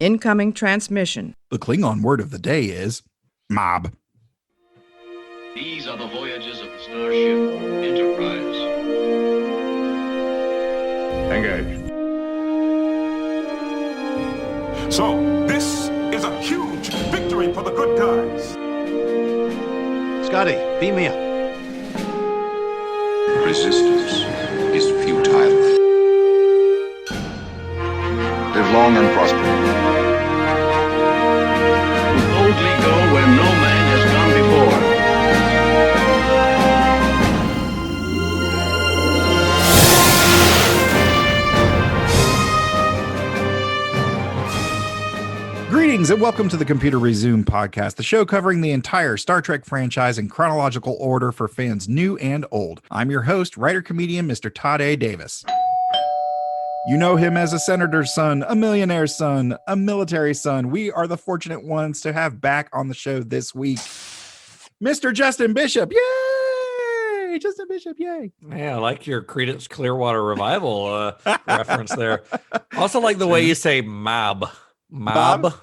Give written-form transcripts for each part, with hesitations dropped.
Incoming transmission. The Klingon word of the day is mob. These are the voyages of the starship Enterprise. Engage. So, this is a huge victory for the good guys. Scotty, beam me up. Resistance is futile. Live long and prosper. Boldly go where no man has gone before. Greetings and welcome to the Computer Resume podcast, the show covering the entire Star Trek franchise in chronological order for fans new and old. I'm your host, writer-comedian Mr. Todd A. Davis. You know him as a senator's son, a millionaire's son, a military son. We are the fortunate ones to have back on the show this week, Mr. Justin Bishop. Yay! Justin Bishop, yay. Yeah, I like your Creedence Clearwater Revival reference there. Also like the way you say mob. Mob?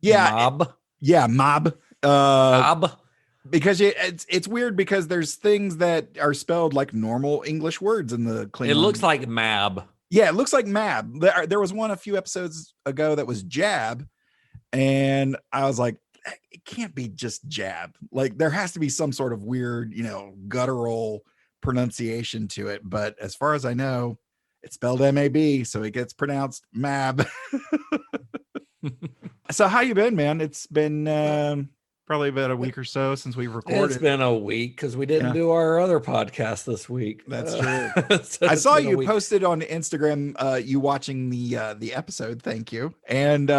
Yeah. Mob? Yeah, mob. Mob? Because it's weird because there's things that are spelled like normal English words in the Klingon. It looks like mab. Yeah, it looks like mab. There was one a few episodes ago that was jab, and I was like, it can't be just jab. Like there has to be some sort of weird, guttural pronunciation to it. But as far as I know, it's spelled M-A-B, so it gets pronounced mab. So how you been, man? It's been probably about a week or so since we recorded. It's been a week because we didn't do our other podcast this week. That's true. So I saw you posted on Instagram you watching the episode. Thank you. And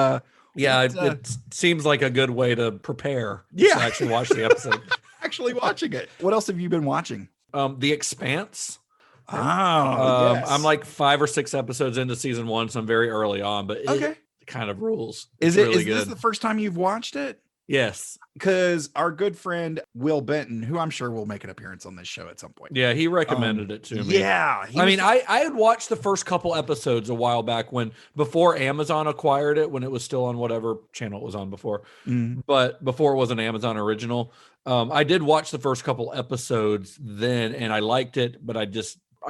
it seems like a good way to prepare. Yeah, to actually watch the episode. Actually watching it. What else have you been watching? The Expanse. Oh, yes. I'm like 5 or 6 episodes into season 1, so I'm very early on, but it kind of rules. Is this the first time you've watched it? Yes. Because our good friend Will Benton, who I'm sure will make an appearance on this show at some point. Yeah, he recommended it to me. Yeah. I had watched the first couple episodes a while back before Amazon acquired it, when it was still on whatever channel it was on before. Mm-hmm. But before it was an Amazon original. I did watch the first couple episodes then, and I liked it, but I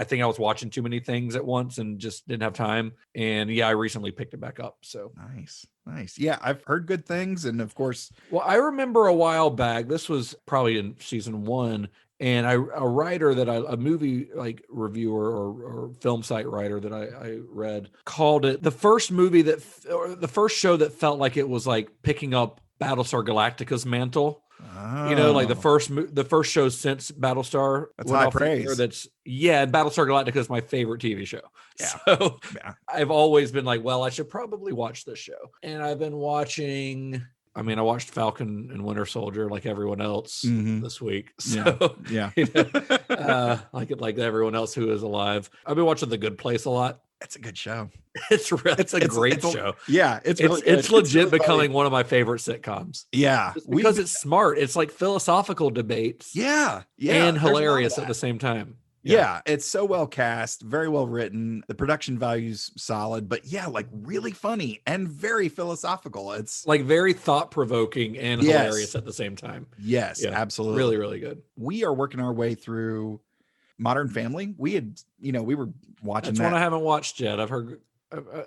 think I was watching too many things at once and just didn't have time. And yeah, I recently picked it back up. So nice. Yeah, I've heard good things. And of course, well, I remember a while back, this was probably in season 1, and a movie like reviewer or film site writer that I read called it the first show that felt like it was like picking up Battlestar Galactica's mantle. Oh. Like the first show since Battlestar. That's high praise. And Battlestar Galactica is my favorite TV show. Yeah. So I've always been like, well, I should probably watch this show. And I've been watching. I watched Falcon and Winter Soldier like everyone else this week. So yeah. Like everyone else who is alive. I've been watching The Good Place a lot. It's a good show. It's a great show. Yeah, it's legit really becoming funny. One of my favorite sitcoms. Yeah, because it's smart. It's like philosophical debates. Yeah, and hilarious at the same time. Yeah, it's so well cast, very well written. The production value's solid, but like really funny and very philosophical. It's like very thought provoking and hilarious at the same time. Yes, absolutely, really, really good. We are working our way through Modern Family. We had, we were watching. That's one I haven't watched yet. I've heard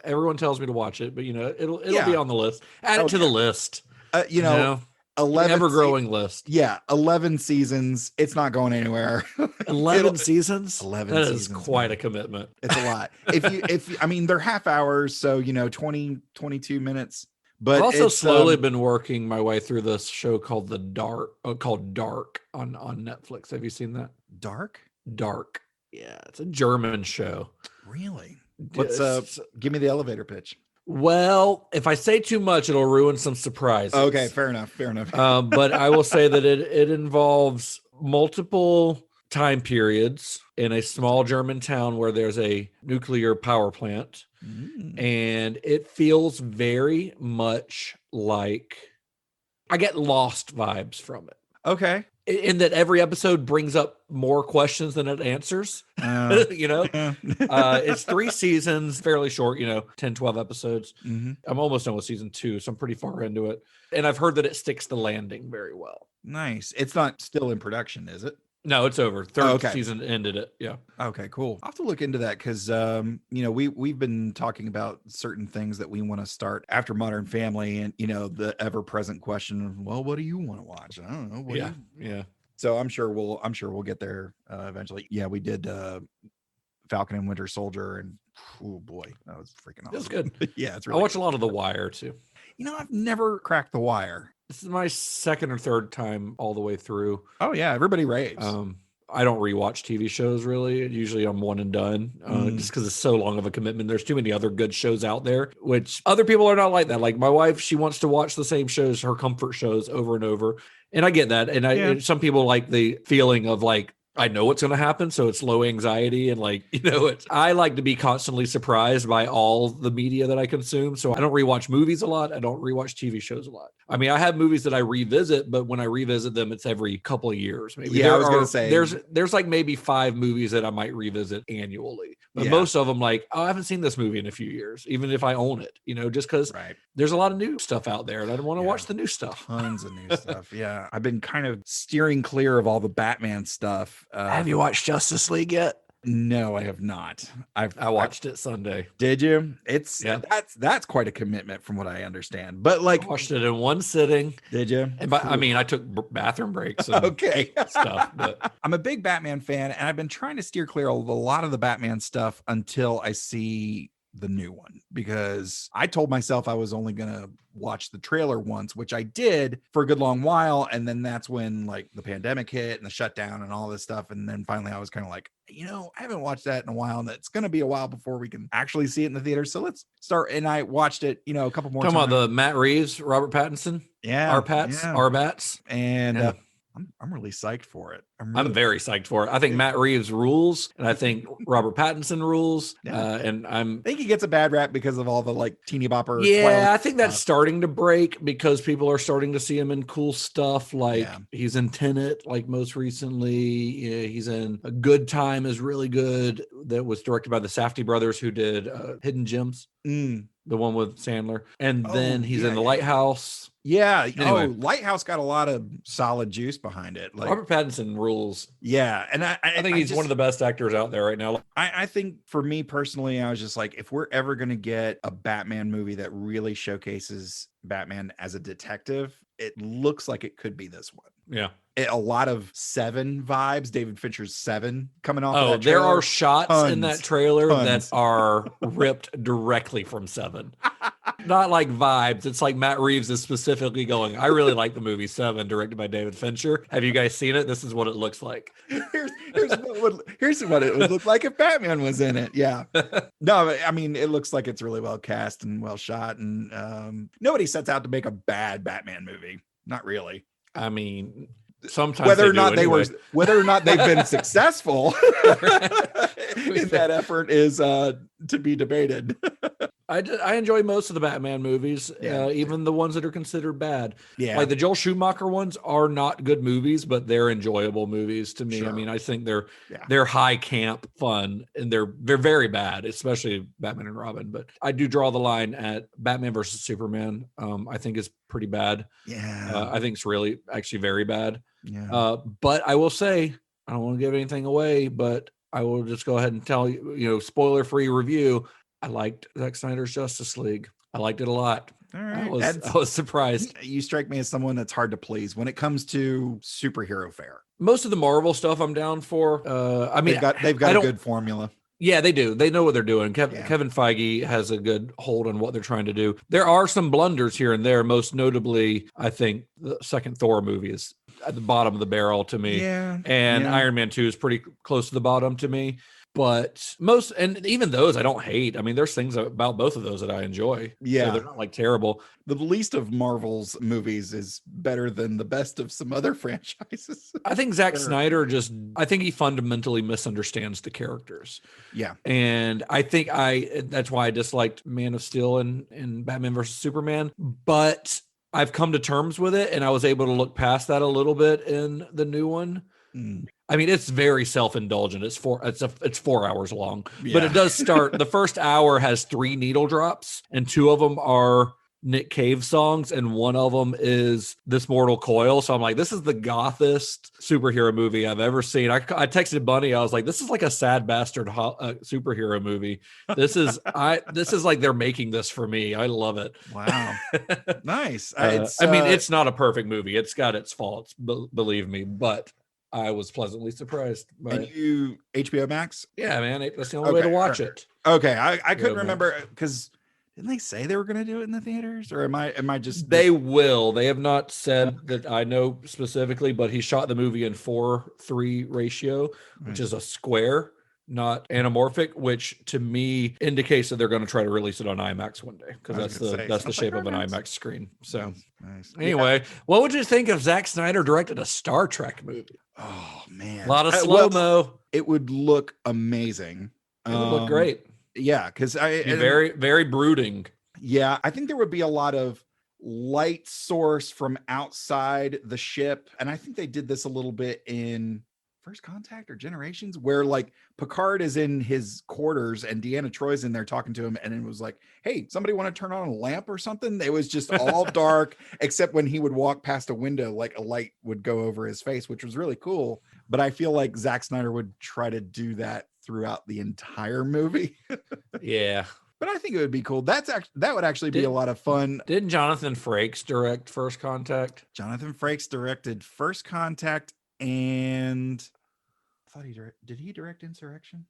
everyone tells me to watch it, but it'll be on the list. Add it to the list. 11 ever-growing list. Yeah, 11 seasons. It's not going anywhere. 11 seasons. 11. That is quite a commitment. It's a lot. If they're half hours, so 20, 22 minutes. But I've also slowly been working my way through this show called Dark on Netflix. Have you seen that? Dark. Yeah, it's a German show. Really? What's give me the elevator pitch. Well, if I say too much, it'll ruin some surprises. Okay, fair enough. But I will say that it involves multiple time periods in a small German town where there's a nuclear power plant. And it feels very much like I get Lost vibes from it. Okay. in that every episode brings up more questions than it answers. You know, it's 3 seasons, fairly short, 10, 12 episodes. Mm-hmm. I'm almost done with season 2, so I'm pretty far into it. And I've heard that it sticks the landing very well. Nice. It's not still in production, is it? No, it's over. Third season ended it. Yeah. Okay, cool. I'll have to look into that because, we've been talking about certain things that we want to start after Modern Family, and the ever-present question of, well, what do you want to watch? I don't know. Yeah. So I'm sure we'll get there eventually. Yeah, we did Falcon and Winter Soldier, and oh boy, that was freaking awesome. It was good. Yeah, it's I really watch a lot of The Wire too. I've never cracked The Wire. This is my second or third time all the way through. Oh yeah, everybody raves. I don't rewatch TV shows really. Usually I'm one and done just because it's so long of a commitment. There's too many other good shows out there, which other people are not like that. Like my wife, she wants to watch the same shows, her comfort shows over and over. And I get that. And and some people like the feeling of like, I know what's going to happen, so it's low anxiety and I like to be constantly surprised by all the media that I consume. So I don't rewatch movies a lot. I don't rewatch TV shows a lot. I mean, I have movies that I revisit, but when I revisit them, it's every couple of years. Maybe. Yeah, I was going to say there's like maybe 5 movies that I might revisit annually, but most of them like, I haven't seen this movie in a few years, even if I own it. Just because there's a lot of new stuff out there, and I don't want to watch the new stuff. Tons of new stuff. Yeah, I've been kind of steering clear of all the Batman stuff. Have you watched Justice League yet? No, I have not. I watched it Sunday. Did you? That's quite a commitment from what I understand. But like, I watched it in one sitting. Did you? And I took bathroom breaks. And stuff. But I'm a big Batman fan, and I've been trying to steer clear of a lot of the Batman stuff until I see the new one, because I told myself I was only gonna watch the trailer once, which I did for a good long while, and then that's when like the pandemic hit and the shutdown and all this stuff, and then finally I was kind of like, I haven't watched that in a while, and it's gonna be a while before we can actually see it in the theater, so let's start. And I watched it a couple more times. Talking about the Matt Reeves, Robert Pattinson, Arbats, and I'm really psyched for it. I'm very psyched for it. I think Matt Reeves rules, and I think Robert Pattinson rules. And I think he gets a bad rap because of all the like teeny bopper. Yeah, I think that's starting to break because people are starting to see him in cool stuff. Like he's in Tenet, like most recently. He's in A Good Time is really good. That was directed by the Safdie brothers, who did Hidden Gems. The one with Sandler. And then he's in The Lighthouse. Yeah. Anyway. Lighthouse got a lot of solid juice behind it. Like Robert Pattinson rules. Yeah. And I think he's one of the best actors out there right now. I think for me personally, I was just like, if we're ever going to get a Batman movie that really showcases Batman as a detective, it looks like it could be this one. Yeah. A lot of Seven vibes, David Fincher's Seven coming off. Oh, there are shots in that trailer that are ripped directly from Seven. Not like vibes. It's like Matt Reeves is specifically going, I really like the movie Seven, directed by David Fincher. Have you guys seen it? This is what it looks like. Here's what it would look like if Batman was in it. Yeah. No, I mean, it looks like it's really well cast and well shot. And nobody sets out to make a bad Batman movie. Not really. I mean, sometimes whether or not they've been successful in that effort is to be debated. I enjoy most of the Batman movies, even the ones that are considered bad. Yeah, like the Joel Schumacher ones are not good movies, but they're enjoyable movies to me. Sure. I mean, I think they're high camp fun, and they're very bad, especially Batman and Robin. But I do draw the line at Batman versus Superman. I think is pretty bad. Yeah, I think it's really actually very bad. Yeah, but I will say, I don't want to give anything away, but I will just go ahead and tell you, spoiler-free review. I liked Zack Snyder's Justice League. I liked it a lot. All right. I was surprised. You strike me as someone that's hard to please when it comes to superhero fare. Most of the Marvel stuff I'm down for. I mean, they've got a good formula. Yeah, they do. They know what they're doing. Kevin Feige has a good hold on what they're trying to do. There are some blunders here and there. Most notably, I think the second Thor movie is at the bottom of the barrel to me. Yeah. And Iron Man 2 is pretty close to the bottom to me. But and even those I don't hate. I mean, there's things about both of those that I enjoy. Yeah. So they're not like terrible. The least of Marvel's movies is better than the best of some other franchises. I think Zack Snyder I think he fundamentally misunderstands the characters. Yeah. And I think that's why I disliked Man of Steel and Batman versus Superman. But I've come to terms with it, and I was able to look past that a little bit in the new one. I mean, it's very self-indulgent. It's 4 hours long, but it does start. The first hour has 3 needle drops, and 2 of them are Nick Cave songs, and one of them is This Mortal Coil. So I'm like, this is the gothest superhero movie I've ever seen. I texted Bunny. I was like, this is like a sad bastard superhero movie. This is like they're making this for me. I love it. Wow, nice. I mean, it's not a perfect movie. It's got its faults, believe me, but I was pleasantly surprised. And you HBO Max? Yeah, man, that's the only way to watch it. Okay, I couldn't remember because didn't they say they were going to do it in the theaters, or am I just? They will. They have not said that I know specifically, but he shot the movie in 4:3 ratio, which is a square, not anamorphic, which to me indicates that they're going to try to release it on IMAX one day because that's the shape of an IMAX screen. So nice. Anyway, what would you think if Zack Snyder directed a Star Trek movie? Oh man, a lot of slow-mo. It would look amazing. It would look great. Yeah, because very, very brooding. Yeah, I think there would be a lot of light source from outside the ship, and I think they did this a little bit in First Contact or Generations, where like Picard is in his quarters and Deanna Troy's in there talking to him, and it was like, "Hey, somebody want to turn on a lamp or something?" It was just all dark, except when he would walk past a window, like a light would go over his face, which was really cool. But I feel like Zack Snyder would try to do that throughout the entire movie. Yeah. But I think it would be cool. That would actually be a lot of fun. Didn't Jonathan Frakes direct First Contact? Jonathan Frakes directed First Contact, and I thought did he direct Insurrection?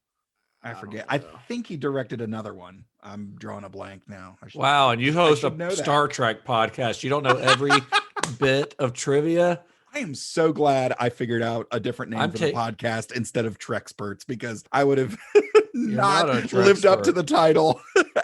I forget. I think he directed another one. I'm drawing a blank now. Wow, and you host a Star Trek podcast. You don't know every bit of trivia? I am so glad I figured out a different name for the podcast instead of Trexperts, because I would have not lived up to the title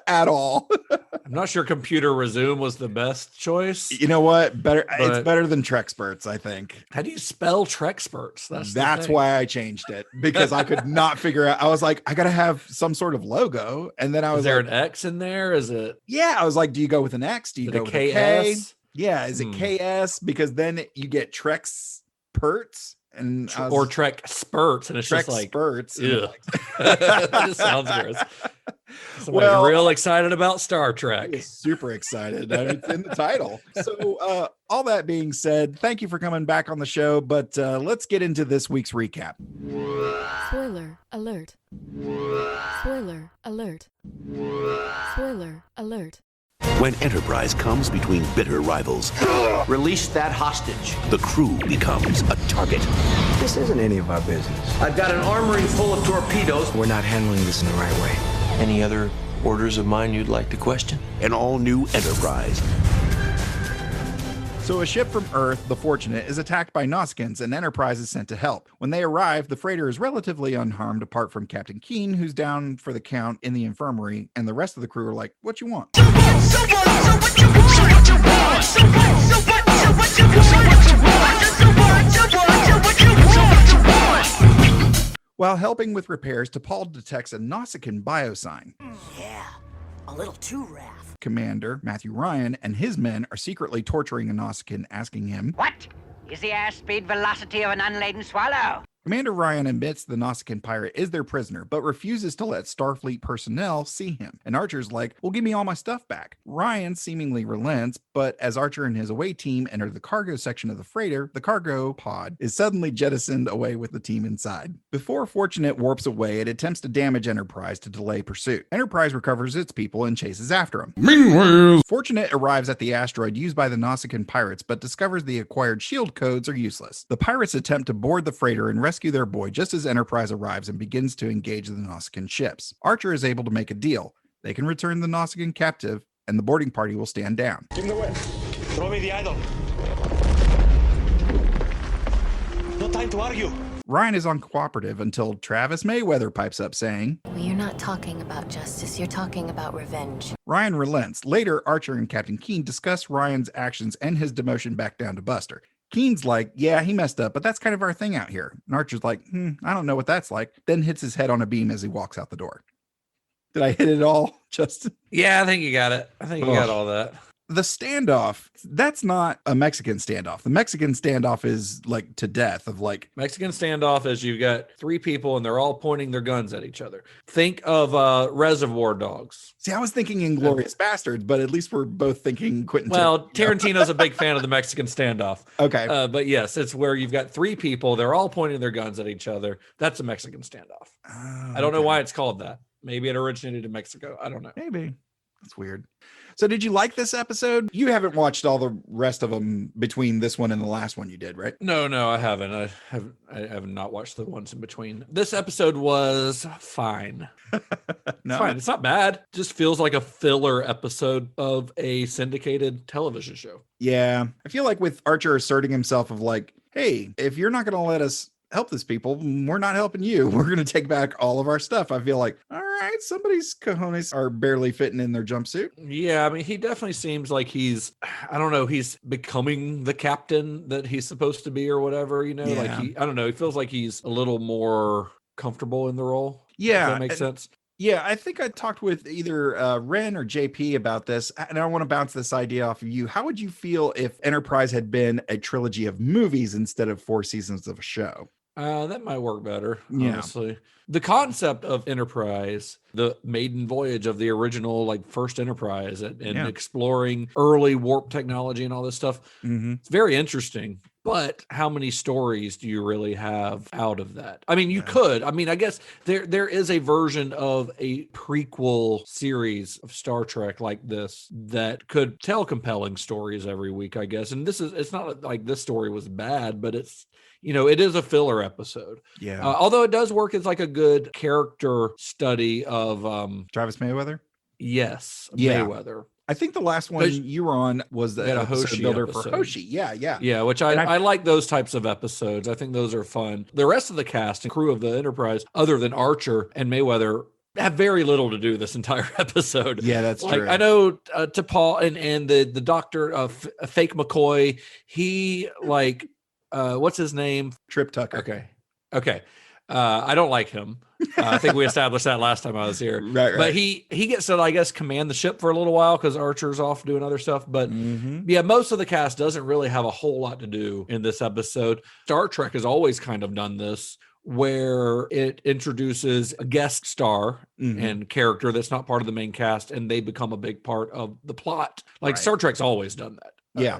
at all. I'm not sure Computer Resume was the best choice. You know what? It's better than Trexperts, I think. How do you spell Trexperts? That's why I changed it, because I could not figure out. I was like, I gotta have some sort of logo, and then I was Is there an X in there? Is it? Yeah, I was like, do you go with an X? Do you go with a K? Yeah, is it KS? Because then you get Trex Perts or Trek Spurts, and it's Trek just like Spurts. That just sounds gross. So I'm real excited about Star Trek. Super excited. I mean, it's in the title. So all that being said, thank you for coming back on the show, but let's get into this week's recap. Spoiler alert. Spoiler alert. Spoiler alert. When Enterprise comes between bitter rivals, release that hostage. The crew becomes a target. This isn't any of our business. I've got an armory full of torpedoes. We're not handling this in the right way. Any other orders of mine you'd like to question? An all-new Enterprise. So a ship from Earth, the Fortunate, is attacked by Nausicaans, and Enterprise is sent to help. When they arrive, the freighter is relatively unharmed apart from Captain Keen, who's down for the count in the infirmary, and the rest of the crew are like, "What you want?" While helping with repairs, T'Pol detects a Nausicaan biosign. Yeah, a little too rare. Commander Matthew Ryan and his men are secretly torturing a Nausicaan, asking him, "What is the airspeed velocity of an unladen swallow?" Commander Ryan admits the Nausicaan pirate is their prisoner, but refuses to let Starfleet personnel see him. And Archer's like, "Well, give me all my stuff back." Ryan seemingly relents, but as Archer and his away team enter the cargo section of the freighter, the cargo pod is suddenly jettisoned away with the team inside. Before Fortunate warps away, it attempts to damage Enterprise to delay pursuit. Enterprise recovers its people and chases after him. Meanwhile, Fortunate arrives at the asteroid used by the Nausicaan pirates, but discovers the acquired shield codes are useless. The pirates attempt to board the freighter and rescue their boy just as Enterprise arrives and begins to engage the Nausicaan ships. Archer is able to make a deal. They can return the Nausicaan captive, and the boarding party will stand down. Give me the whip. Throw me the idol. No time to argue. Ryan is uncooperative until Travis Mayweather pipes up saying, Well, you're not talking about justice, you're talking about revenge. Ryan relents. Later, Archer and Captain Keen discuss Ryan's actions and his demotion back down to Buster. Keen's like, "Yeah, he messed up, but that's kind of our thing out here." And Archer's like, "I don't know what that's like," then hits his head on a beam as he walks out the door. Did I hit it all, Justin? Yeah, I think you got it. I think you got all that. the standoff, that's not a Mexican standoff. The Mexican standoff is like to death of like Mexican standoff is you got three people and they're all pointing their guns at each other. Think of Reservoir Dogs. See, I was thinking Inglourious Bastards, but at least we're both thinking Quentin Well, Tarantino. Tarantino's a big fan of the Mexican standoff. Okay. But yes, it's where you've got three people. They're all pointing their guns at each other. That's a Mexican standoff. I don't know why it's called that. Maybe it originated in Mexico. I don't know. Maybe. That's weird. So did you like this episode? You haven't watched all the rest of them between this one and the last one you did, right? No, I haven't. I have not watched the ones in between. This episode was fine. No. Fine. It's not bad. Just feels like a filler episode of a syndicated television show. Yeah. I feel like with Archer asserting himself of like, hey, if you're not going to let us help these people, we're not helping you. We're going to take back all of our stuff. I feel like, all right, somebody's cojones are barely fitting in their jumpsuit. Yeah, I mean, he definitely seems like he's becoming the captain that he's supposed to be or whatever, you know? Yeah. Like he feels like he's a little more comfortable in the role. Yeah. If that makes sense. Yeah, I think I talked with either Ren or JP about this, and I want to bounce this idea off of you. How would you feel if Enterprise had been a trilogy of movies instead of 4 seasons of a show? That might work better, Yeah. honestly. The concept of Enterprise, the maiden voyage of the original, like first Enterprise and exploring early warp technology and all this stuff, it's very interesting. But how many stories do you really have out of that? I mean, you could. I mean, I guess there is a version of a prequel series of Star Trek like this that could tell compelling stories every week, I guess. And it's not like this story was bad, but it's, it is a filler episode. Yeah. Although it does work as like a good character study of Travis Mayweather? Yes. Yeah. Mayweather. I think the last one you were on was the episode Hoshi builder episode. for Hoshi. Yeah. Yeah, which I like those types of episodes. I think those are fun. The rest of the cast and crew of the Enterprise, other than Archer and Mayweather, have very little to do this entire episode. Yeah, that's like, true. I know to Paul and the doctor, Fake McCoy, he like, what's his name? Trip Tucker. Okay. I don't like him. I think we established that last time I was here. Right. But he gets to, I guess, command the ship for a little while because Archer's off doing other stuff. But yeah, most of the cast doesn't really have a whole lot to do in this episode. Star Trek has always kind of done this, where it introduces a guest star and character that's not part of the main cast, and they become a big part of the plot. Like Star Trek's always done that.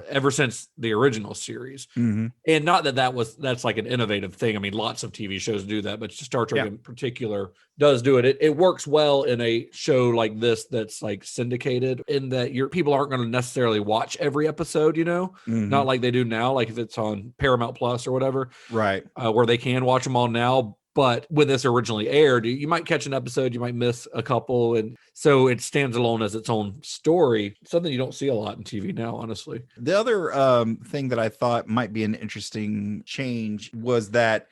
Ever since the original series. And not that's like an innovative thing. I mean, lots of TV shows do that, but Star Trek in particular does do it. It works well in a show like this that's like syndicated, in that your people aren't going to necessarily watch every episode, not like they do now, like if it's on Paramount Plus or whatever, right? Where they can watch them all now. But when this originally aired, you might catch an episode, you might miss a couple. And so it stands alone as its own story, something you don't see a lot in TV now, honestly. The other thing that I thought might be an interesting change was that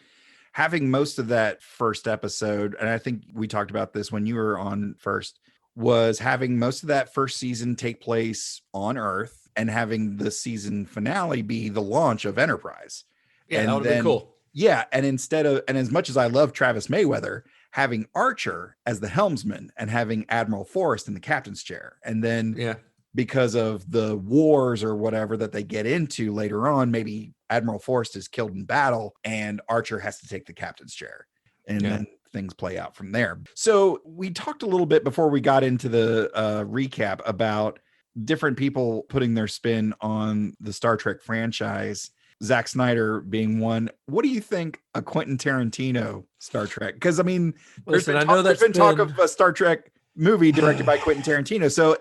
having most of that first episode, and I think we talked about this when you were on first, was having most of that first season take place on Earth and having the season finale be the launch of Enterprise. Yeah, and that would be cool. Yeah, and and as much as I love Travis Mayweather, having Archer as the helmsman and having Admiral Forrest in the captain's chair. And then because of the wars or whatever that they get into later on, maybe Admiral Forrest is killed in battle and Archer has to take the captain's chair. And then things play out from there. So we talked a little bit before we got into the recap about different people putting their spin on the Star Trek franchise. Zack Snyder being one. What do you think a Quentin Tarantino Star Trek? Because I mean, there's been talk of a Star Trek movie directed by Quentin Tarantino. So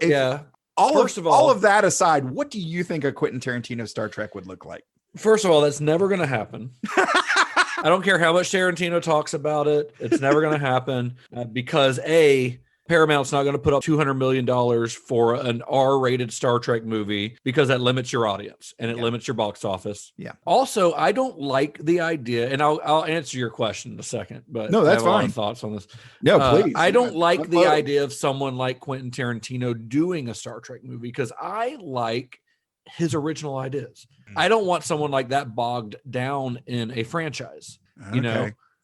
all of that aside, what do you think a Quentin Tarantino Star Trek would look like? First of all, that's never going to happen. I don't care how much Tarantino talks about it. It's never going to happen because Paramount's not going to put up $200 million for an R-rated Star Trek movie because that limits your audience and it limits your box office. Yeah. Also, I don't like the idea, and I'll answer your question in a second, but no, that's I have a lot fine. of thoughts on this. No, please. I don't like the idea of someone like Quentin Tarantino doing a Star Trek movie because I like his original ideas. I don't want someone like that bogged down in a franchise.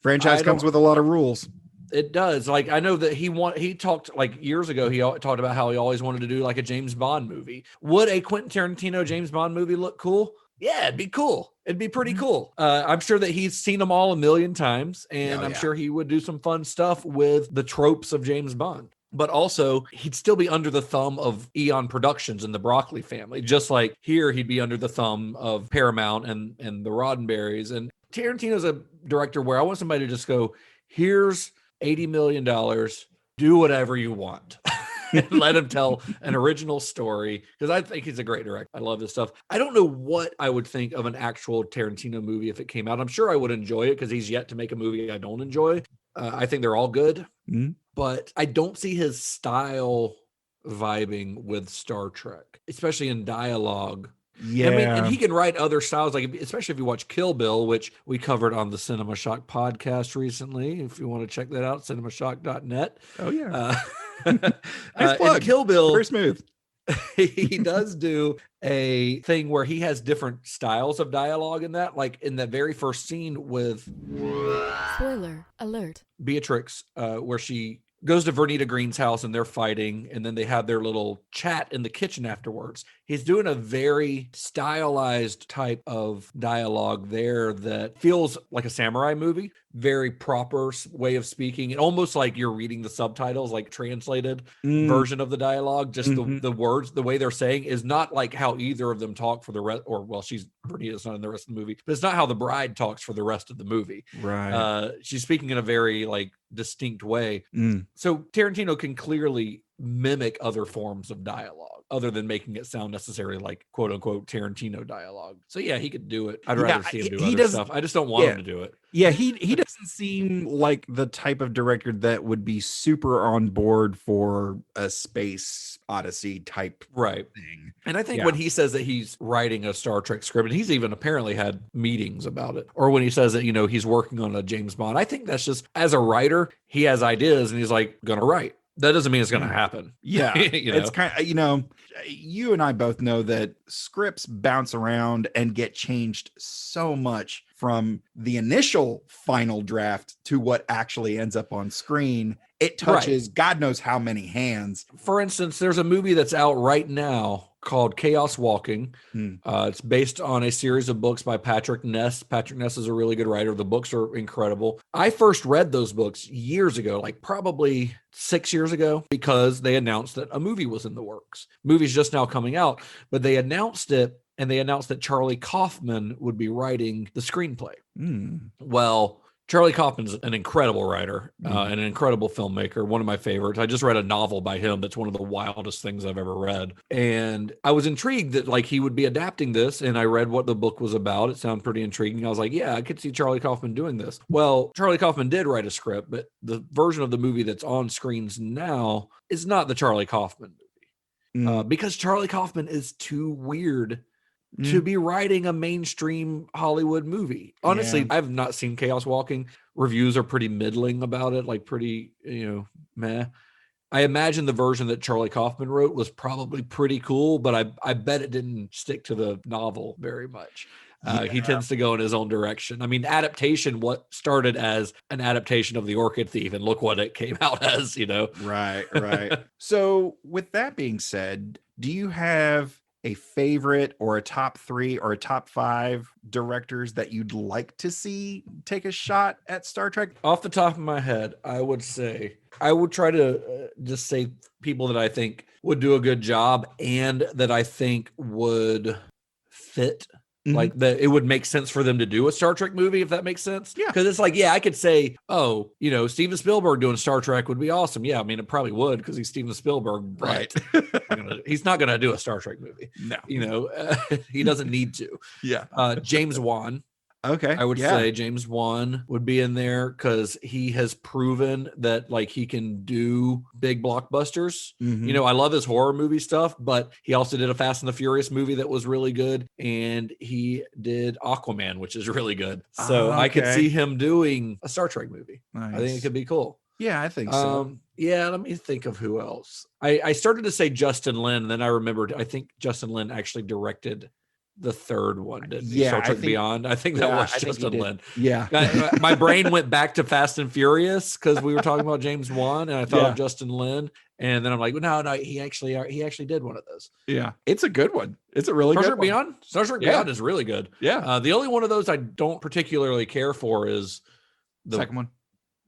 Franchise comes with a lot of rules. It does. Like, I know that he talked like years ago, talked about how he always wanted to do like a James Bond movie. Would a Quentin Tarantino James Bond movie look cool? Yeah, it'd be cool. It'd be pretty cool. I'm sure that he's seen them all a million times, and I'm sure he would do some fun stuff with the tropes of James Bond. But also, he'd still be under the thumb of Eon Productions and the Broccoli family. Just like here, he'd be under the thumb of Paramount and the Roddenberrys. And Tarantino's a director where I want somebody to just go, here's $80 million, do whatever you want. And let him tell an original story, because I think he's a great director. I love this stuff. I don't know what I would think of an actual Tarantino movie if it came out. I'm sure I would enjoy it because he's yet to make a movie I don't enjoy. I think they're all good, but I don't see his style vibing with Star Trek, especially in dialogue. Yeah. I mean, and he can write other styles, like especially if you watch Kill Bill, which we covered on the CinemaShock podcast recently. If you want to check that out, cinemashock.net. Oh, yeah. Nice plug. Kill Bill, very smooth. He does do a thing where he has different styles of dialogue in that, like in that very first scene with spoiler alert Beatrix, where she goes to Vernita Green's house and they're fighting, and then they have their little chat in the kitchen afterwards. He's doing a very stylized type of dialogue there that feels like a samurai movie, very proper way of speaking, and almost like you're reading the subtitles, like translated version of the dialogue. Just the words, the way they're saying is not like how either of them talk for the rest, or well, Vernita's not in the rest of the movie, but it's not how the bride talks for the rest of the movie. Right. She's speaking in a very like distinct way. So Tarantino can clearly mimic other forms of dialogue other than making it sound necessarily like quote unquote Tarantino dialogue. So yeah, he could do it. I'd rather see him do other stuff. I just don't want him to do it. Yeah, he doesn't seem like the type of director that would be super on board for a space odyssey type thing. And I think when he says that he's writing a Star Trek script, and he's even apparently had meetings about it, or when he says that, he's working on a James Bond, I think that's just, as a writer, he has ideas and he's like, gonna write. That doesn't mean it's going to happen. Yeah. It's kind of, you and I both know that scripts bounce around and get changed so much from the initial final draft to what actually ends up on screen. It touches God knows how many hands. For instance, there's a movie that's out right now called Chaos Walking. It's based on a series of books by Patrick Ness. Patrick Ness is a really good writer. The books are incredible. I first read those books years ago, like probably 6 years ago, because they announced that a movie was in the works. Movie's just now coming out, but they announced it, and they announced that Charlie Kaufman would be writing the screenplay. Well, Charlie Kaufman's an incredible writer, and an incredible filmmaker, one of my favorites. I just read a novel by him that's one of the wildest things I've ever read. And I was intrigued that like he would be adapting this, and I read what the book was about. It sounded pretty intriguing. I was like, yeah, I could see Charlie Kaufman doing this. Well, Charlie Kaufman did write a script, but the version of the movie that's on screens now is not the Charlie Kaufman movie. Because Charlie Kaufman is too weird to be writing a mainstream Hollywood movie. Honestly, I've not seen Chaos Walking. Reviews are pretty middling about it, like pretty, meh. I imagine the version that Charlie Kaufman wrote was probably pretty cool, but I bet it didn't stick to the novel very much. He tends to go in his own direction. I mean, adaptation, what started as an adaptation of The Orchid Thief, and look what it came out as, Right. So with that being said, do you have a favorite or a top 3 or a top 5 directors that you'd like to see take a shot at Star Trek? Off the top of my head, I would try to just say people that I think would do a good job and that I think would fit. Like that it would make sense for them to do a Star Trek movie, if that makes sense. Yeah. Because it's like, I could say, Steven Spielberg doing Star Trek would be awesome. Yeah, I mean, it probably would because he's Steven Spielberg. Right. He's not going to do a Star Trek movie. No. He doesn't need to. Yeah. James Wan. Okay. I would say James Wan would be in there because he has proven that like he can do big blockbusters. I love his horror movie stuff, but he also did a Fast and the Furious movie that was really good. And he did Aquaman, which is really good. So I could see him doing a Star Trek movie. Nice. I think it could be cool. Yeah, I think so. Let me think of who else. I started to say Justin Lin, and then I remembered, I think Justin Lin actually directed the third one, didn't he? Yeah, Star Trek I think- Beyond. I think that yeah, was I think he Justin did. Lin. Yeah. My brain went back to Fast and Furious because we were talking about James Wan, and I thought Yeah. of Justin Lin, and then I'm like, no, he actually did one of those. Yeah. It's a good one. It's a really Star good Trek one. Beyond. Star Trek Yeah. Beyond is really good. Yeah. The only one of those I don't particularly care for is the Second one.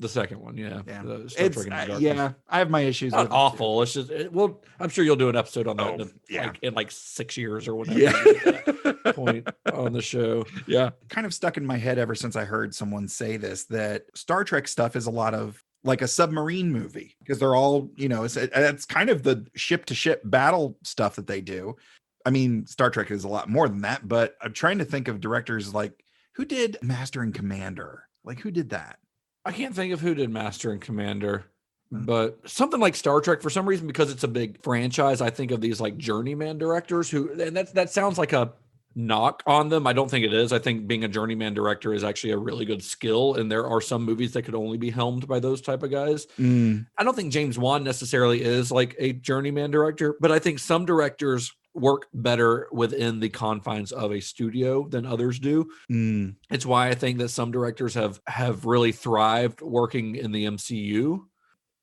The second one, yeah. Yeah. The Star It's Trek Into Darkness. yeah, I have my issues Not with it, awful. It's just well, I'm sure you'll do an episode on that Oh, yeah. in like 6 years or whatever. Yeah. you get to that point on the show. Yeah. Kind of stuck in my head ever since I heard someone say this, that Star Trek stuff is a lot of like a submarine movie, because they're all, it's kind of the ship to ship battle stuff that they do. I mean, Star Trek is a lot more than that, but I'm trying to think of directors like who did Master and Commander? Like who did that? I can't think of who did Master and Commander, but something like Star Trek, for some reason, because it's a big franchise, I think of these like journeyman directors and that sounds like a knock on them. I don't think it is. I think being a journeyman director is actually a really good skill, and there are some movies that could only be helmed by those type of guys. I don't think James Wan necessarily is like a journeyman director, but I think some directors work better within the confines of a studio than others do. It's why I think that some directors have really thrived working in the MCU.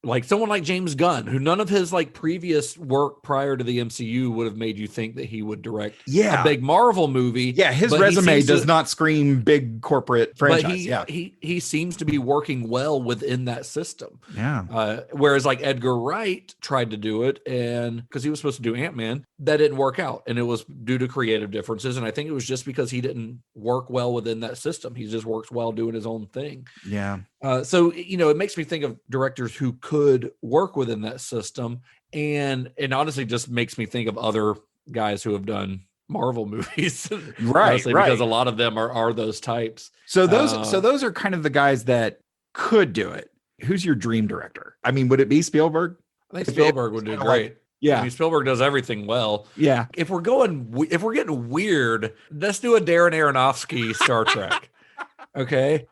Like someone like James Gunn, who none of his like previous work prior to the MCU would have made you think that he would direct a big Marvel movie. Yeah, his resume does not scream big corporate franchise. But he seems to be working well within that system. Yeah. Whereas like Edgar Wright tried to do it, and because he was supposed to do Ant-Man, that didn't work out, and it was due to creative differences. And I think it was just because he didn't work well within that system. He just works well doing his own thing. Yeah. So it makes me think of directors who could work within that system, and honestly just makes me think of other guys who have done Marvel movies, right? Because a lot of them are those types. So those are kind of the guys that could do it. Who's your dream director? I mean, would it be Spielberg? I think Spielberg would do great. Yeah, I mean, Spielberg does everything well. Yeah. If we're getting weird, let's do a Darren Aronofsky Star Trek. Okay.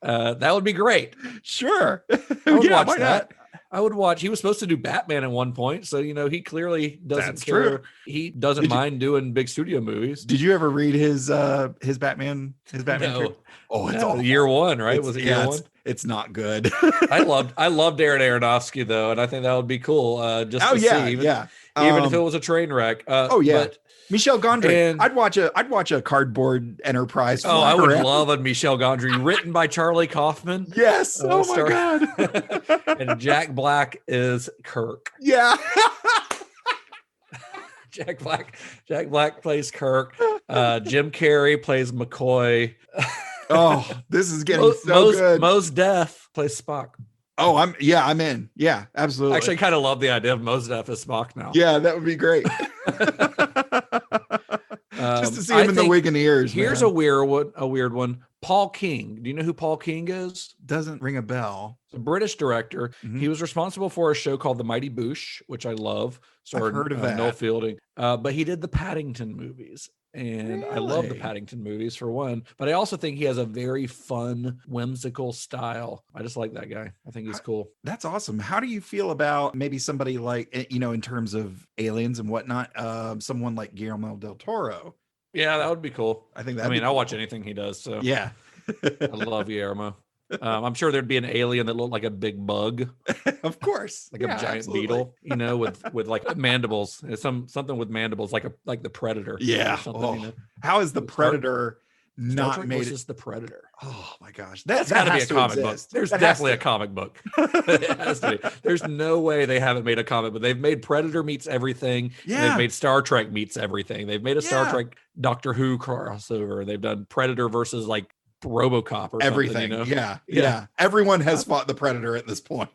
That would be great. Sure. I would watch why that. not? I would watch. He was supposed to do Batman at one point, so he clearly doesn't That's care. true. He doesn't mind doing big studio movies. Did you ever read his Batman? No. Trip? Oh, it's all year one, right? Was it year one? It's not good. I loved Darren Aronofsky though, and I think that would be cool. Just to see, even if it was a train wreck. But Michel Gondry. And- I'd watch a Cardboard Enterprise. Oh, I would forever. love a Michel Gondry written by Charlie Kaufman. Yes. Oh my God. And Jack Black is Kirk. Yeah. Jack Black plays Kirk. Jim Carrey plays McCoy. Oh, this is getting good. Mos Def plays Spock. Oh, I'm in. Yeah, absolutely. Actually, I kind of love the idea of Mos Def as Spock now. Yeah, that would be great. Just to see him in the wig and ears. Here's a weird one. Paul King. Do you know who Paul King is? Doesn't ring a bell. It's a British director. Mm-hmm. He was responsible for a show called The Mighty Boosh, which I love. I've heard of that. Noel Fielding. But he did the Paddington movies. And I love the Paddington movies for one, but I also think he has a very fun, whimsical style. I just like that guy. I think he's cool. That's awesome. How do you feel about maybe somebody like, in terms of aliens and whatnot, someone like Guillermo del Toro? Yeah, that would be cool. I think I'll watch anything he does. So yeah, I love Guillermo. I'm sure there'd be an alien that looked like a big bug, of course, like a giant beetle, with like mandibles. It's something with mandibles, like the Predator. Yeah. How is the Predator not made it? The Predator. Oh my gosh, that's got to be a comic book. There's definitely a comic book. It has to be. There's no way they haven't made a comic book. They've made Predator meets everything. Yeah. They've made Star Trek meets everything. They've made a Star Trek Doctor Who crossover. They've done Predator versus like RoboCop or everything. Something, Yeah. Everyone has fought the Predator at this point.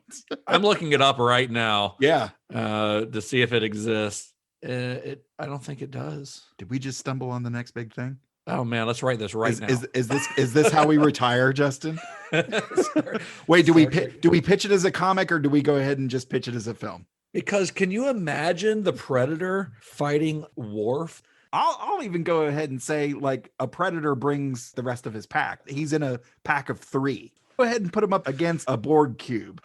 I'm looking it up right now. Yeah. To see if it exists. I don't think it does. Did we just stumble on the next big thing? Oh man, let's write this right now. Is this how we retire, Justin? Wait, do we pitch it as a comic, or do we go ahead and just pitch it as a film? Because can you imagine the Predator fighting Worf? I'll even go ahead and say, like, a Predator brings the rest of his pack. He's in a pack of 3. Go ahead and put him up against a Borg cube.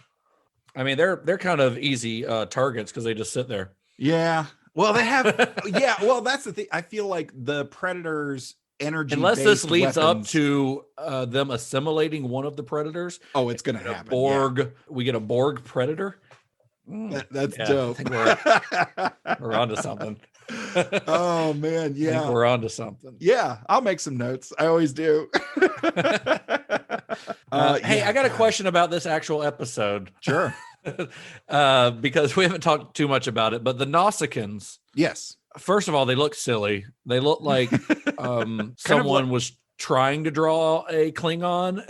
I mean, they're kind of easy targets because they just sit there. Yeah, Well, they have, yeah. Well, that's the thing. I feel like the Predators' energy, unless this leads up to them assimilating one of the Predators. Oh, it's gonna happen. Borg. We get a Borg Predator. That's dope. I think we're onto something. Oh man, yeah, I think we're onto something. Yeah, I'll make some notes. I always do. Hey, I got a question about this actual episode. Sure. Because we haven't talked too much about it, but the Nausicaans. Yes. First of all, they look silly. They look like someone was trying to draw a Klingon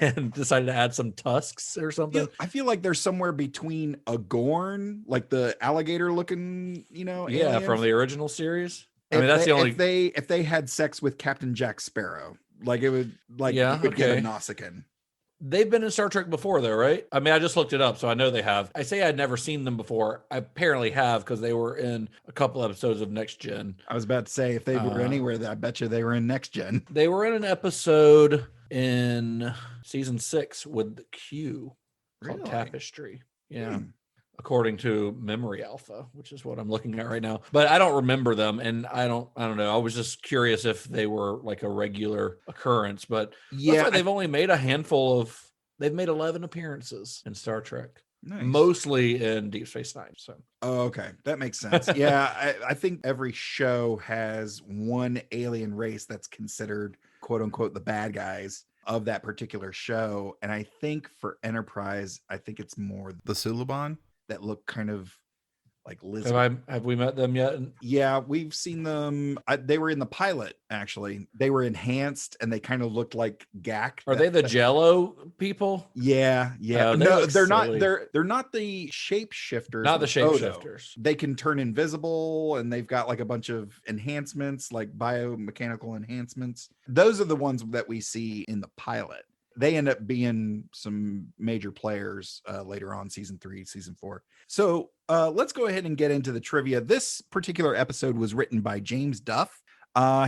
and decided to add some tusks or something. I feel like they're somewhere between a Gorn, like the alligator looking, aliens. From the original series. That's the only. If they had sex with Captain Jack Sparrow, like it would, like you would get a Nausicaan. They've been in Star Trek before, though, right? I mean, I just looked it up, so I know they have. I say I'd never seen them before. I apparently have, because they were in a couple episodes of Next Gen. I was about to say, if they were anywhere, I bet you they were in Next Gen. They were in an episode in season 6 with Q called Tapestry. Yeah. According to Memory Alpha, which is what I'm looking at right now. But I don't remember them, and I don't know. I was just curious if they were like a regular occurrence, but yeah, they've only made a handful of. They've made 11 appearances in Star Trek, mostly in Deep Space Nine. So, okay, that makes sense. Yeah, I think every show has one alien race that's considered "quote unquote" the bad guys of that particular show, and I think for Enterprise, I think it's more the Suliban. That look kind of like lizard. Have we met them yet? Yeah, we've seen them. They were in the pilot, actually. They were enhanced and they kind of looked like Gak. Are they the Jello people? Yeah. No, they're not. They're not the shapeshifters. Not the shapeshifters. They can turn invisible and they've got like a bunch of enhancements, like biomechanical enhancements. Those are the ones that we see in the pilot. They end up being some major players later on, season 3, season 4. So let's go ahead and get into the trivia. This particular episode was written by James Duff.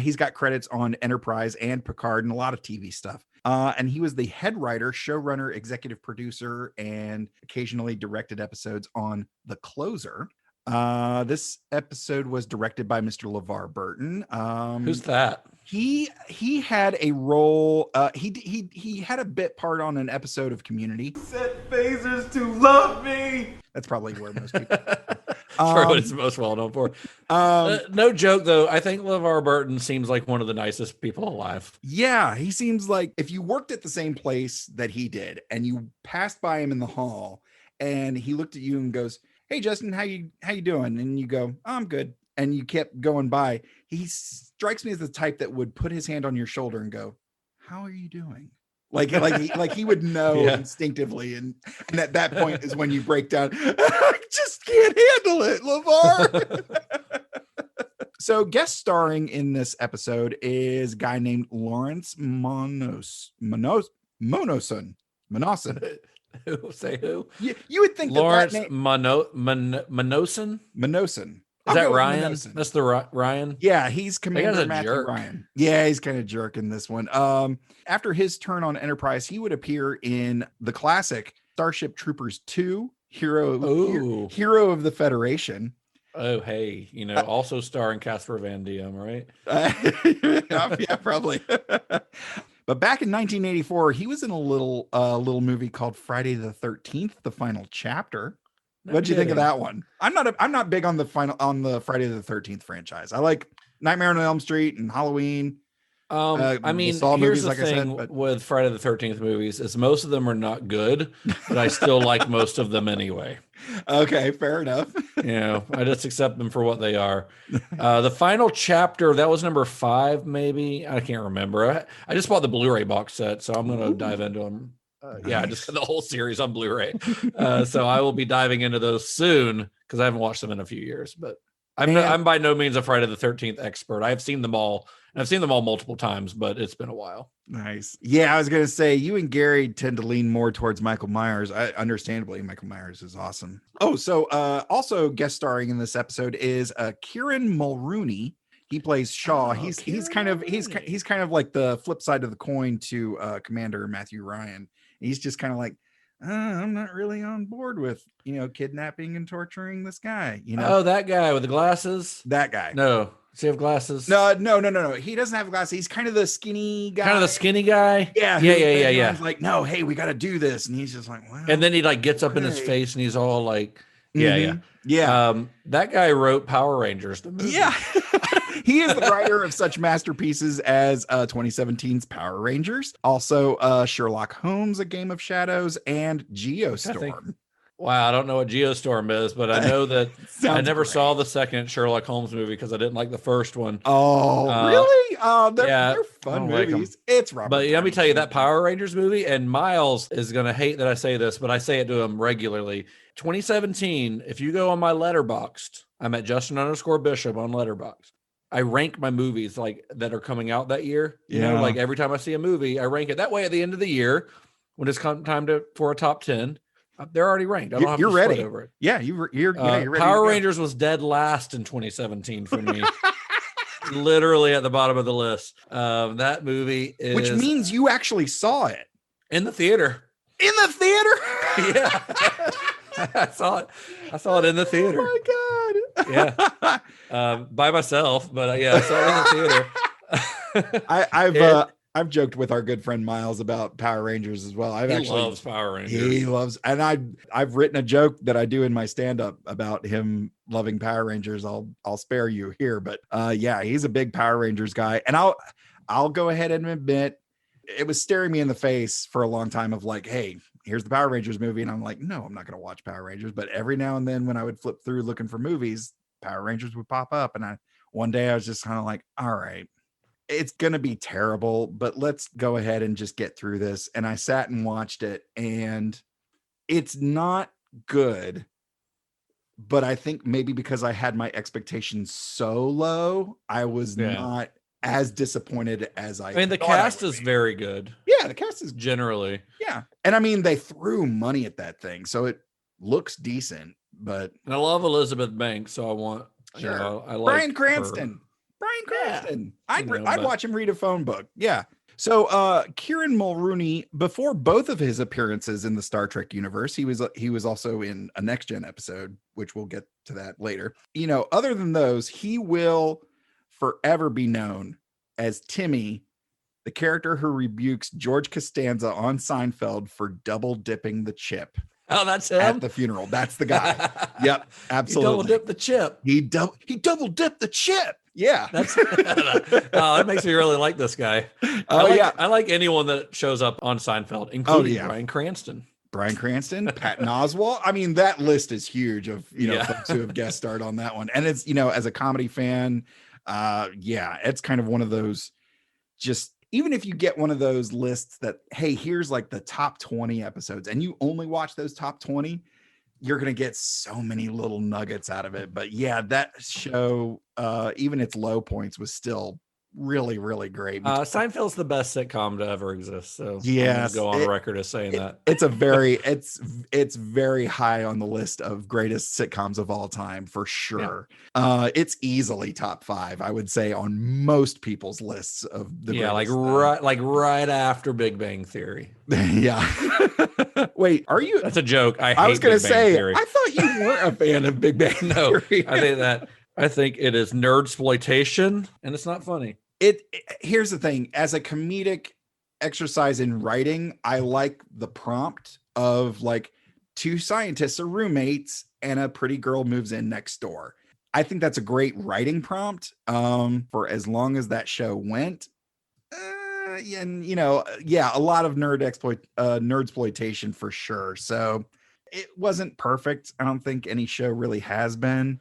He's got credits on Enterprise and Picard and a lot of TV stuff. And he was the head writer, showrunner, executive producer, and occasionally directed episodes on The Closer. This episode was directed by Mr. LeVar Burton. Who's that? He had a role. He had a bit part on an episode of Community. Set phasers to love me. That's probably where most people. For what it's most well known for. No joke though. I think LeVar Burton seems like one of the nicest people alive. Yeah, he seems like if you worked at the same place that he did, and you passed by him in the hall, and he looked at you and goes, "Hey, Justin, how you doing?" And you go, "Oh, I'm good." And you kept going by. He strikes me as the type that would put his hand on your shoulder and go, "How are you doing?" Like he would know instinctively. And at that point is when you break down. I just can't handle it, LeVar. So guest starring in this episode is a guy named Lawrence Monoson. Who? Say who? You would think Lawrence that Manoson? Manoson. Is that Ryan? That's the Ryan? Yeah, he's Commander Matthew jerk. Ryan. Yeah, he's kind of jerk in this one. After his turn on Enterprise, he would appear in the classic Starship Troopers 2, Hero of the Federation. Oh, hey, also starring Casper Van Diem, right? Yeah, probably. But back in 1984, he was in a little movie called Friday the 13th, the final chapter. What'd you think of that one? I'm not big on the Friday the 13th franchise. I like Nightmare on Elm Street and Halloween. I mean, here's the thing with Friday the 13th movies is most of them are not good, but I still like most of them anyway. Okay, fair enough. I just accept them for what they are. The final chapter, that was number 5, maybe. I can't remember. I just bought the Blu-ray box set, so I'm going to dive into them. I just got the whole series on Blu-ray. So I will be diving into those soon because I haven't watched them in a few years. But I'm by no means a Friday the 13th expert. I've seen them all. And I've seen them all multiple times, but it's been a while. Nice. Yeah, I was going to say, you and Gary tend to lean more towards Michael Myers. Understandably, Michael Myers is awesome. Oh, so also guest starring in this episode is Kieran Mulrooney. He plays Shaw. He's kind of like the flip side of the coin to Commander Matthew Ryan. He's just kind of like, I'm not really on board with, kidnapping and torturing this guy, Oh, that guy with the glasses? That guy. No. Does he have glasses? No. He doesn't have glasses. He's kind of the skinny guy. Kind of the skinny guy? Yeah. Yeah. Like, no, hey, we got to do this. And he's just like, well. And then he like gets up in his face and he's all like, yeah. That guy wrote Power Rangers. The movie. Yeah. He is the writer of such masterpieces as 2017's Power Rangers, also Sherlock Holmes, A Game of Shadows, and Geostorm. Wow, I don't know what Geostorm is, but I know that I never saw the second Sherlock Holmes movie because I didn't like the first one. Oh, really? They're fun movies. It's Robert. But let me tell you, that Power Rangers movie, and Miles is going to hate that I say this, but I say it to him regularly. 2017, if you go on my Letterboxd, I'm at Justin_Bishop on Letterboxd. I rank my movies like that are coming out that year. You know, like every time I see a movie, I rank it that way at the end of the year when it's time for a top 10. They're already ranked. I don't have to ready. sweat over it. Yeah, you're ready. Power Rangers was dead last in 2017 for me. Literally at the bottom of the list. That movie is... Which means you actually saw it. In the theater. In the theater? Yeah. I saw it in the theater. Oh my God. Yeah. By myself, but I saw it in the theater. I've joked with our good friend Miles about Power Rangers as well. He loves Power Rangers. He loves, and I've written a joke that I do in my stand-up about him loving Power Rangers. I'll spare you here, but he's a big Power Rangers guy, and I'll go ahead and admit it was staring me in the face for a long time of like, hey, here's the Power Rangers movie, and I'm like, no, I'm not going to watch Power Rangers. But every now and then when I would flip through looking for movies, Power Rangers would pop up, and one day I was just kind of like, all right, it's going to be terrible, but let's go ahead and just get through this. And I sat and watched it, and it's not good, but I think maybe because I had my expectations so low, I was not as disappointed as I mean, the cast is very good. Yeah, the cast is generally. Yeah. And I mean, they threw money at that thing, so it looks decent, but and I love Elizabeth Banks, so I want I like Bryan Cranston. Her. Bryan Cranston. I'd watch him read a phone book. Yeah. So Kieran Mulrooney, before both of his appearances in the Star Trek universe, he was also in a Next Gen episode, which we'll get to that later. Other than those, he will forever be known as Timmy, the character who rebukes George Costanza on Seinfeld for double dipping the chip. Oh, that's him at the funeral. That's the guy. Yep, absolutely. He double dipped the chip. He double dipped the chip. Yeah, that's that makes me really like this guy. I like anyone that shows up on Seinfeld, including Bryan Cranston. Bryan Cranston, Patton Oswalt. I mean, that list is huge of folks who have guest starred on that one. And it's as a comedy fan, it's kind of one of those. Just even if you get one of those lists that, hey, here's like the top 20 episodes, and you only watch those top 20. You're going to get so many little nuggets out of it. But yeah, that show, even its low points, was still really, really great. Seinfeld's the best sitcom to ever exist. So yeah, go on record as saying that. It's it's very high on the list of greatest sitcoms of all time for sure. Yeah. It's easily top 5, I would say, on most people's lists of the greatest, right after Big Bang Theory. Yeah. Wait, are you? That's a joke. I was going to say, Theory. I thought you weren't a fan of Big Bang Theory. I think it is nerd-sploitation, and it's not funny. Here's the thing. As a comedic exercise in writing, I like the prompt of like 2 scientists are roommates and a pretty girl moves in next door. I think that's a great writing prompt for as long as that show went. And a lot of nerd-sploitation for sure. So it wasn't perfect. I don't think any show really has been.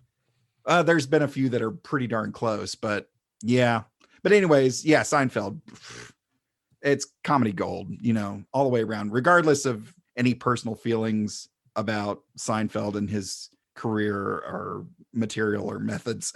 There's been a few that are pretty darn close, but yeah. But anyways, yeah, Seinfeld, it's comedy gold, all the way around, regardless of any personal feelings about Seinfeld and his career or material or methods.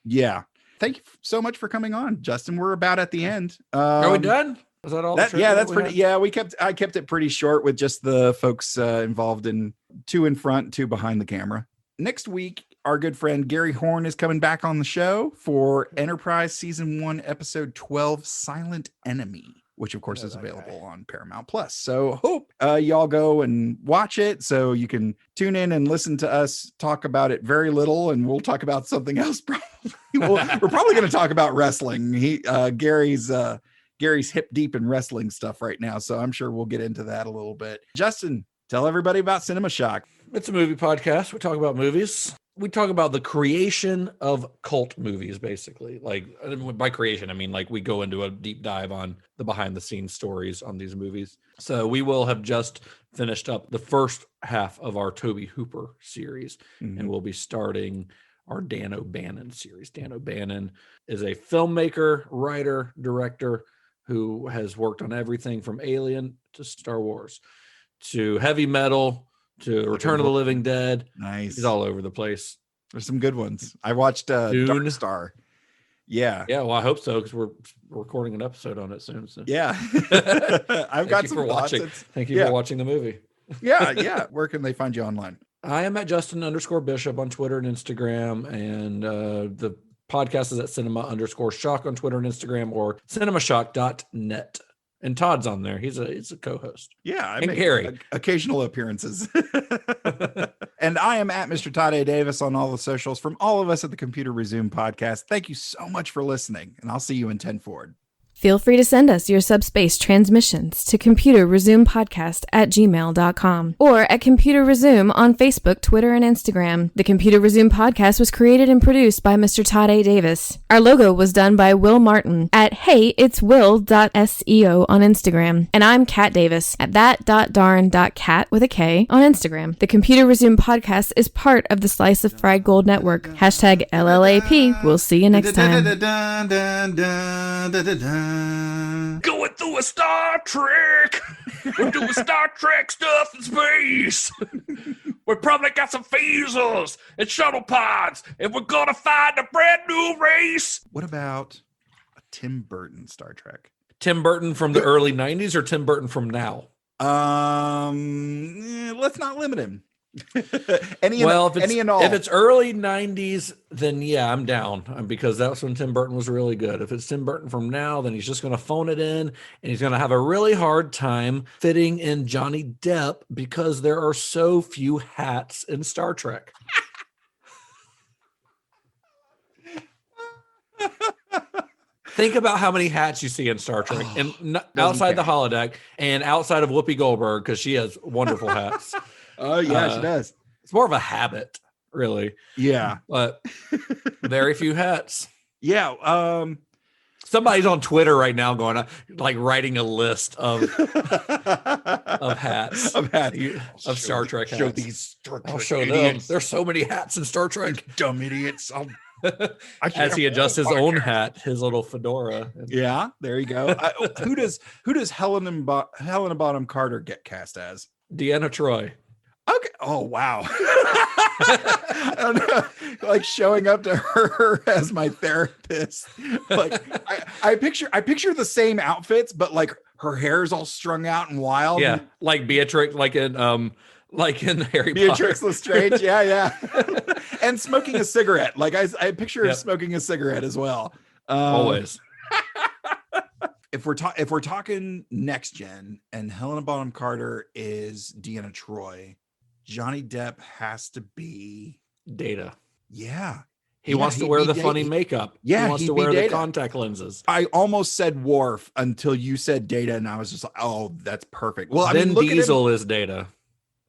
Yeah. Thank you so much for coming on, Justin. We're about at the end. Are we done? Was that all? That's pretty. Yeah, I kept it pretty short with just the folks involved in 2 in front, 2 behind the camera. Next week, our good friend Gary Horn is coming back on the show for Enterprise Season 1, Episode 12, Silent Enemy. which of course is available on Paramount Plus. So hope y'all go and watch it so you can tune in and listen to us talk about it very little, and we'll talk about something else. Probably. We're probably going to talk about wrestling. Gary's hip deep in wrestling stuff right now, so I'm sure we'll get into that a little bit. Justin, tell everybody about CinemaShock. It's a movie podcast. We talk about movies. We talk about the creation of cult movies, basically. Like, by creation, I mean, like, we go into a deep dive on the behind the scenes stories on these movies. So we will have just finished up the first half of our Toby Hooper series, and we'll be starting our Dan O'Bannon series. Dan O'Bannon is a filmmaker, writer, director who has worked on everything from Alien to Star Wars to heavy metal to Return of the Living Dead. Nice. He's all over the place. There's some good ones. I watched Dark Star. Yeah. Yeah, well, I hope so, because we're recording an episode on it soon. So. Yeah. I've got some thoughts. Thank you for watching the movie. Yeah. Where can they find you online? I am at Justin_Bishop on Twitter and Instagram, and the podcast is at Cinema_Shock on Twitter and Instagram, or CinemaShock.net. And Todd's on there. He's a co-host. Yeah, I and make Gary. Occasional appearances. And I am at Mr. Todd A. Davis on all the socials. From all of us at the Computer Resume podcast, thank you so much for listening, and I'll see you in 10 Forward. Feel free to send us your subspace transmissions to computerresumepodcast@gmail.com or at Computer Resume on Facebook, Twitter, and Instagram. The Computer Resume podcast was created and produced by Mr. Todd A. Davis. Our logo was done by Will Martin at heyitswill.seo on Instagram. And I'm Kat Davis at that.darn.cat with a K on Instagram. The Computer Resume podcast is part of the Slice of Fried Gold Network. Hashtag LLAP. We'll see you next time. Going through a Star Trek. We're doing Star Trek stuff in space. We probably got some phasers and shuttle pods, and we're gonna find a brand new race. What about a Tim Burton Star Trek? Tim Burton from the early 90s or Tim Burton from now? Let's not limit him. If it's early 90s, then yeah, I'm down, because that's when Tim Burton was really good. If it's Tim Burton from now, then he's just going to phone it in, and he's going to have a really hard time fitting in Johnny Depp because there are so few hats in Star Trek. Think about how many hats you see in Star Trek, and outside the holodeck and outside of Whoopi Goldberg, because she has wonderful hats. Oh, yeah, she does. It's more of a habit, really. Yeah. But very few hats. Yeah. Somebody's on Twitter right now going, like, writing a list of hats. Of Star Trek hats. Show these Star Trek I'll show idiots. them. There's so many hats in Star Trek. These dumb idiots. As he adjusts his own hat, his little fedora. Yeah, there you go. Who does Helena Bonham Carter get cast as? Deanna Troi. Okay. Oh, wow. I don't know. Like, showing up to her as my therapist. Like, I picture the same outfits, but like her hair is all strung out and wild. Yeah, like Beatrix, like in Harry Beatrix Potter. Lestrange. Yeah. And smoking a cigarette. Like I picture her smoking a cigarette as well. Always. If we're talking next gen and Helena Bonham Carter is Deanna Troi, Johnny Depp has to be Data. Yeah. He wants to wear the funny makeup. Yeah, he wants to wear the contact lenses. I almost said Worf until you said Data, and I was just like, oh, that's perfect. Well, Vin Diesel is Data.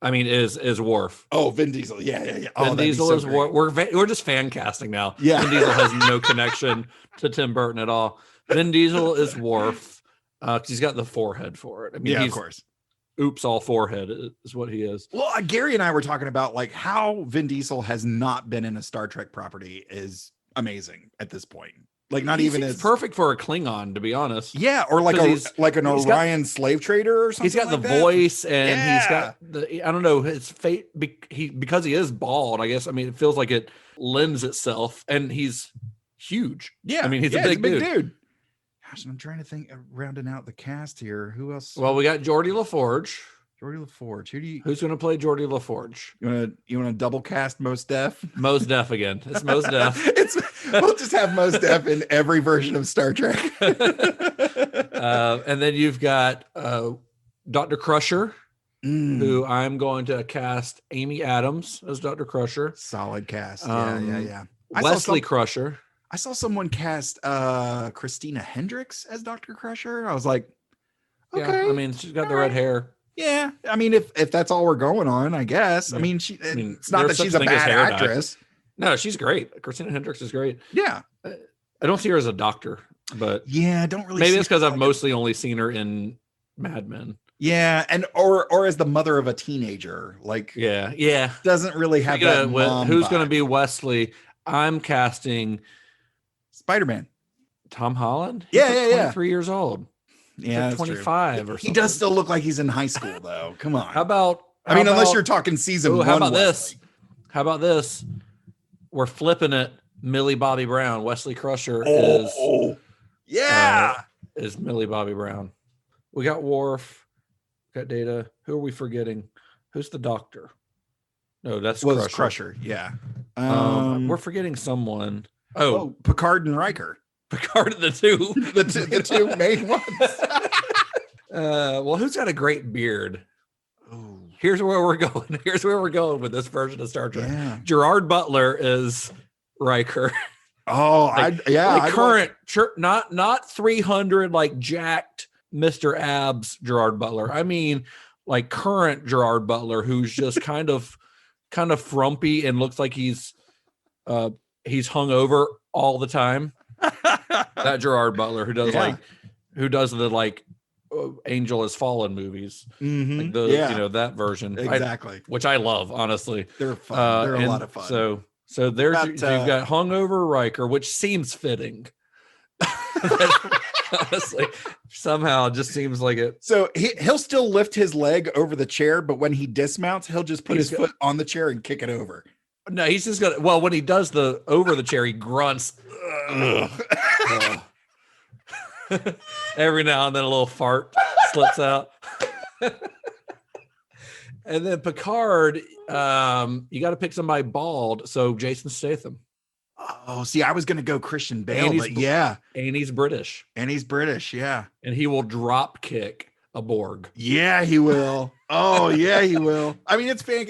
I mean, is Worf. Oh, Vin Diesel. Yeah. Oh, Vin Diesel is Worf. We're just fan casting now. Yeah. Vin Diesel has no connection to Tim Burton at all. Vin Diesel is Worf because he's got the forehead for it. I mean, of course. Oops, all forehead is what he is. Well, Gary and I were talking about like how Vin Diesel has not been in a Star Trek property is amazing at this point. Like not even as perfect for a Klingon, to be honest. Yeah, or like an Orion slave trader or something. He's got like the that. Voice, and he's got I don't know, his fate. Because he is bald, I guess. I mean, it feels like it lends itself, and he's huge. Yeah, I mean, he's a big dude. Gosh, I'm trying to think of rounding out the cast here. Who else? Well, we got Geordie LaForge. Who's going to play Geordie LaForge? You want to double cast Mos Def? Mos Def again. It's Mos Def. We'll just have Mos Def in every version of Star Trek. And then you've got Dr. Crusher, who I'm going to cast Amy Adams as Dr. Crusher. Solid cast. Yeah. Wesley Crusher. I saw someone cast Christina Hendricks as Dr. Crusher. I was like, okay. Yeah, I mean, she's got the red hair. Yeah. I mean, if that's all we're going on, I guess. Yeah. I mean, it's not that she's a bad actress. No, she's great. Christina Hendricks is great. Yeah. I don't see her as a doctor, but yeah, I don't really. Maybe it's because I've mostly only seen her in Mad Men. Yeah, and or as the mother of a teenager, like yeah, doesn't really have that. Who's going to be Wesley? I'm casting Spider-Man. Tom Holland. He's 23 years old. Yeah, like 25 or something. He does still look like he's in high school, though. Come on. How about? Unless you're talking season 1. How about this? How about this? We're flipping it. Millie Bobby Brown. Wesley Crusher is Millie Bobby Brown. We got Worf. We got Data. Who are we forgetting? Who's the doctor? No, that's Crusher. Yeah. We're forgetting someone. Oh, Picard and Riker. Picard and the two. the two main ones. Well, who's got a great beard? Here's where we're going. Here's where we're going with this version of Star Trek. Yeah. Gerard Butler is Riker. Oh, current, not 300 like jacked Mr. Abs Gerard Butler. I mean, like current Gerard Butler, who's just kind of frumpy and looks like he's hungover all the time. That Gerard Butler who does the Angel Has Fallen movies, like that version, exactly, which I love. Honestly, they're fun. They're a lot of fun. So there's you've got hungover Riker, which seems fitting. Honestly, somehow it just seems like it. So he'll still lift his leg over the chair, but when he dismounts, he'll just put his foot on the chair and kick it over. No, he's just gonna. Well, when he does the over the chair, he grunts. Every now and then a little fart slips out. And then Picard, you got to pick somebody bald. So Jason Statham. Oh, see, I was going to go Christian Bale, but yeah. And he's British. Yeah. And he will drop kick a Borg. Yeah, he will. Oh, yeah, he will. I mean, it's fan.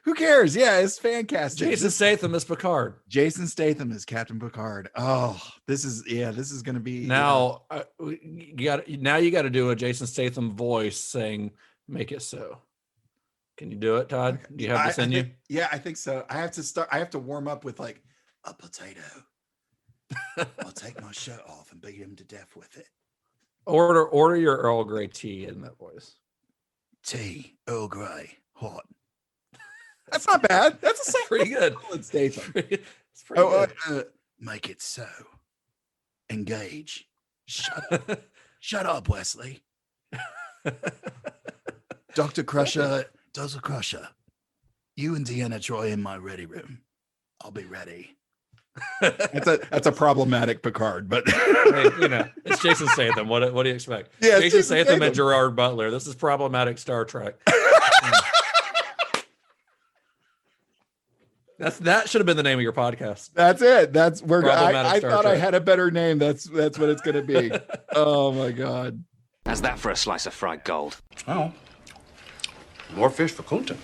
Who cares? Yeah, it's fan casting. Jason Statham is Picard. Jason Statham is Captain Picard. Oh, this is going to be. Now, you got to do a Jason Statham voice saying, "Make it so." Can you do it, Todd? Do you have this in you? Yeah, I think so. I have to warm up with like a potato. I'll take my shirt off and beat him to death with it. Order your Earl Grey tea in that voice. Tea, Earl Grey, hot. That's not bad. That's pretty good. Let's stay It's pretty good. Make it so. Engage. Shut up, Wesley. Dr. Crusher. Dr. Crusher, you and Deanna Troy in my ready room. I'll be ready. That's a problematic Picard, but it's Jason Statham. What do you expect? Yeah, Jason Statham and Gerard Butler. This is problematic Star Trek. That should have been the name of your podcast. That's it. I thought Trek. I had a better name. That's what it's going to be. Oh my God. How's that for a slice of fried gold? Oh. More fish for Kunta.